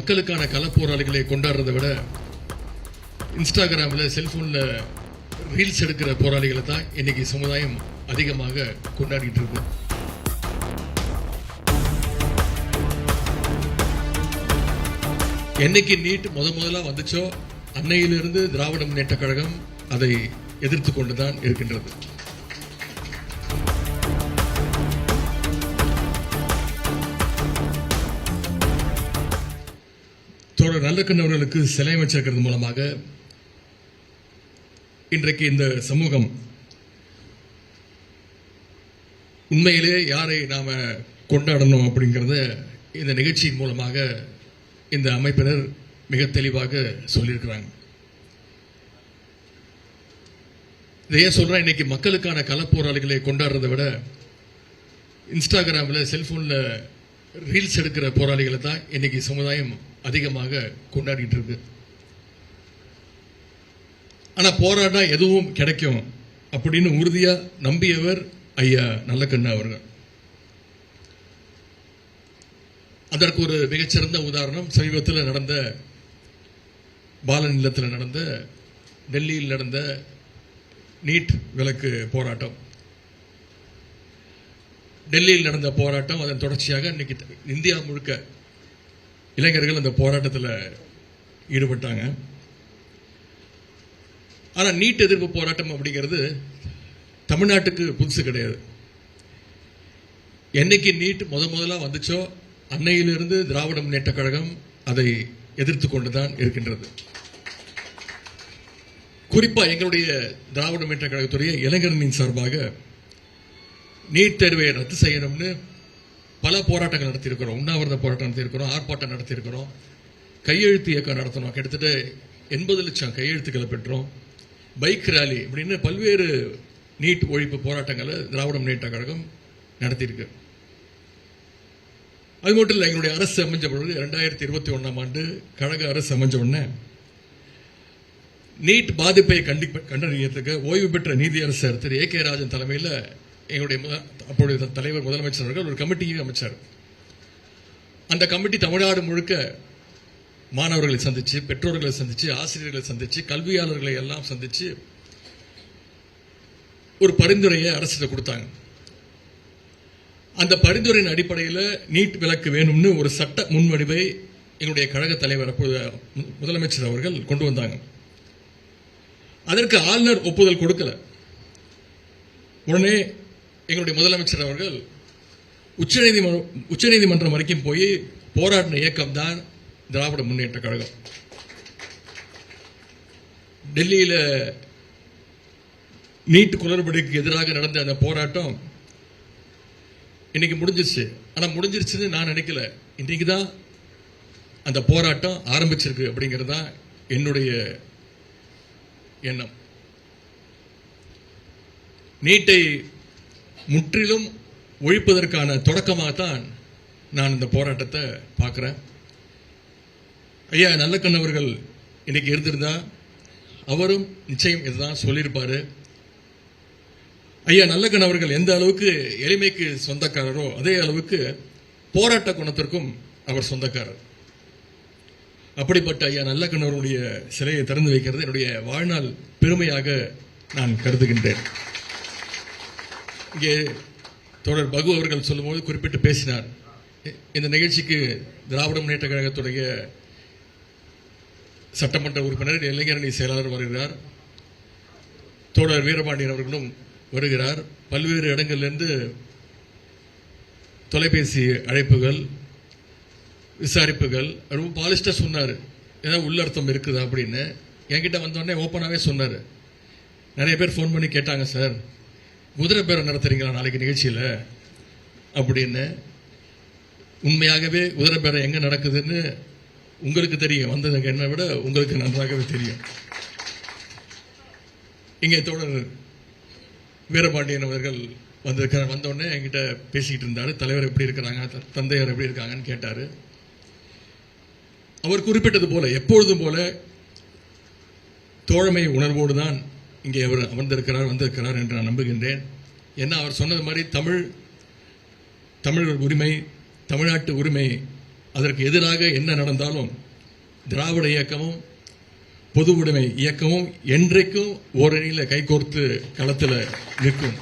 மக்களுக்கான களப்போராளிகளை கொண்டாடுறதை விட இன்ஸ்டாகிராமில் செல்போனில் ரீல்ஸ் எடுக்கிற போராளிகளை தான் இன்னைக்கு சமுதாயம் அதிகமாக கொண்டாடிட்டு இருக்கு. என்னைக்கு நீட் முதலா வந்துச்சோ அன்னையிலிருந்து திராவிட முன்னேற்ற கழகம் அதை எதிர்த்து கொண்டுதான் இருக்கின்றது. தோழர் நல்லக்கண்ணு அவர்களுக்கு சிலை அமைச்சிருக்கிறது மூலமாக இன்றைக்கு இந்த சமூகம் உண்மையிலே யாரை நாம கொண்டாடணும் அப்படிங்கிறத இந்த நிகழ்ச்சியின் மூலமாக இந்த அமைப்பினர் மிக தெளிவாக சொல்லியிருக்கிறாங்க. இதையே சொல்றேன், இன்னைக்கு மக்களுக்கான களப்போராளிகளை கொண்டாடுறதை விட இன்ஸ்டாகிராமில் செல்போனில் ரீல்ஸ் எடுக்கிற போராளிகளை தான் இன்னைக்கு சமுதாயம் அதிகமாக கொண்டாடிட்டு இருக்கு. ஆனா போராட்டா எதுவும் கிடைக்கும் அப்படின்னு உறுதியா நம்பியவர் ஐயா நல்லக்கண்ணு அவர்கள். அதற்கு ஒரு மிகச்சிறந்த உதாரணம் சமீபத்தில் நடந்த பாலன் இல்லத்தில் நடந்த டெல்லியில் நடந்த நீட் விலக்கு போராட்டம். டெல்லியில் நடந்த போராட்டம் அதன் தொடர்ச்சியாக இன்னைக்கு இந்தியா முழுக்க இளைஞர்கள் அந்த போராட்டத்தில் ஈடுபட்டாங்க. ஆனா நீட் எதிர்ப்பு போராட்டம் அப்படிங்கிறது தமிழ்நாட்டுக்கு புதுசு கிடையாது. என்னைக்கு நீட் முதலா வந்துச்சோ அன்னையிலிருந்து திராவிட முன்னேற்ற கழகம் அதை எதிர்த்து கொண்டுதான் இருக்கின்றது. குறிப்பா எங்களுடைய திராவிட முன்னேற்ற கழகத்துடைய இளைஞர்களின் சார்பாக நீட் தேர்வை ரத்து செய்யணும்னு பல போராட்டங்கள் நடத்தியிருக்கிறோம். உண்ணாவிரத போராட்டம் நடத்தியிருக்கிறோம், ஆர்ப்பாட்டம் நடத்தியிருக்கிறோம், கையெழுத்து இயக்கம் நடத்தணும். கிட்டத்தட்ட 80 லட்சம் கையெழுத்துக்களை பெற்றோம். பைக் ரேலி அப்படின்னு பல்வேறு நீட் ஒழிப்பு போராட்டங்களை திராவிட முன்னேற்ற கழகம் நடத்தியிருக்கு. அது மட்டும் இல்லை, எங்களுடைய அரசு அமைஞ்ச பொழுது 2021ஆம் ஆண்டு கழக அரசு அமைஞ்ச உடனே நீட் பாதிப்பை கண்டறியத்துக்கு ஓய்வு பெற்ற நீதியரசர் திரு ஏ.கே. ராஜன் தலைமையில் எங்களுடைய அப்பொழுது தலைவர் முதலமைச்சர் அவர்கள் ஒரு கமிட்டியை அமைச்சார். அந்த கமிட்டி தமிழ்நாடு முழுக்க மாணவர்களை சந்திச்சு, பெற்றோர்களை சந்திச்சு, ஆசிரியர்களை சந்திச்சு, கல்வியாளர்களை எல்லாம் சந்திச்சு ஒரு பரிந்துரையை அரசு கொடுத்தாங்க. அந்த பரிந்துரையின் அடிப்படையில் நீட் விலக்கு வேணும்னு ஒரு சட்ட முன்வடிவை எங்களுடைய கழக தலைவர் முதலமைச்சர் அவர்கள் கொண்டு வந்தாங்க. அதற்கு ஆளுநர் ஒப்புதல் கொடுக்கல. உடனே எங்களுடைய முதலமைச்சர் அவர்கள் உச்சநீதிமன்றம் வரைக்கும் போய் போராட்ட இயக்கம் தான் திராவிட முன்னேற்ற கழகம். டெல்லியில் நீட் குளறுபடிக்கு எதிராக நடந்த அந்த போராட்டம் இன்னைக்கு முடிஞ்சிருச்சு. ஆனா முடிஞ்சிருச்சுன்னு நான் நினைக்கல. இன்னைக்கு தான் அந்த போராட்டம் ஆரம்பிச்சிருக்கு அப்படிங்கிறது தான் என்னுடைய எண்ணம். நீட்டை முற்றிலும் ஒழிப்பதற்கான தொடக்கமாகத்தான் நான் இந்த போராட்டத்தை பார்க்கிறேன். ஐயா நல்லக்கண்ணு அவர்கள் இன்னைக்கு இருந்திருந்தா அவரும் நிச்சயம் இதுதான் சொல்லியிருப்பாரு. ஐயா நல்லக்கண்ணு அவர்கள் எந்த அளவுக்கு எளிமைக்கு சொந்தக்காரரோ அதே அளவுக்கு போராட்ட குணத்திற்கும் அவர் சொந்தக்காரர். அப்படிப்பட்ட ஐயா நல்லக்கண்ணு அவருடைய சிலையை திறந்து வைக்கிறது என்னுடைய வாழ்நாள் பெருமையாக நான் கருதுகின்றேன். இங்கே தோழர் பகு அவர்கள் சொல்லும்போது குறிப்பிட்டு பேசினார். இந்த நிகழ்ச்சிக்கு திராவிட முன்னேற்ற கழகத்துடைய சட்டமன்ற உறுப்பினர் இளைஞரணி செயலாளர் வருகிறார். தோழர் வீரபாண்டியன் அவர்களும் வருகிறார். பல்வேறு இடங்களிலிருந்து தொலைபேசி அழைப்புகள், விசாரிப்புகள். ரொம்ப பாலிஸ்டா சொன்னார், ஏதாவது உள்ளர்த்தம் இருக்குதா அப்படின்னு. என்கிட்ட வந்தோடனே ஓப்பனாகவே சொன்னார். நிறைய பேர் ஃபோன் பண்ணி கேட்டாங்க, சார் குதிரை பேரம் நடத்துறீங்களா நாளைக்கு நிகழ்ச்சியில் அப்படின்னு. உண்மையாகவே குதிரை பேரம் எங்கே நடக்குதுன்னு உங்களுக்கு தெரியும், வந்ததுக்கு என்னை விட உங்களுக்கு நன்றாகவே தெரியும். இங்கே தோழர் வீரபாண்டியன் அவர்கள் வந்திருக்கிறார். வந்தோடனே என்கிட்ட பேசிக்கிட்டு இருந்தார். தலைவர் எப்படி இருக்கிறாங்க, தந்தையார் எப்படி இருக்காங்கன்னு கேட்டார். அவர் குறிப்பிட்டது போல எப்பொழுதும் போல தோழமை உணர்வோடு தான் இங்கே அவர் வந்திருக்கிறார் என்று நான் நம்புகின்றேன். ஏன்னா அவர் சொன்னது மாதிரி தமிழர் உரிமை, தமிழ்நாட்டு உரிமை அதற்கு எதிராக என்ன நடந்தாலும் திராவிட இயக்கமும் பொது உடைமை இயக்கமும் என்றைக்கும் ஓரணியில் கைகோர்த்து களத்தில் நிற்கும்.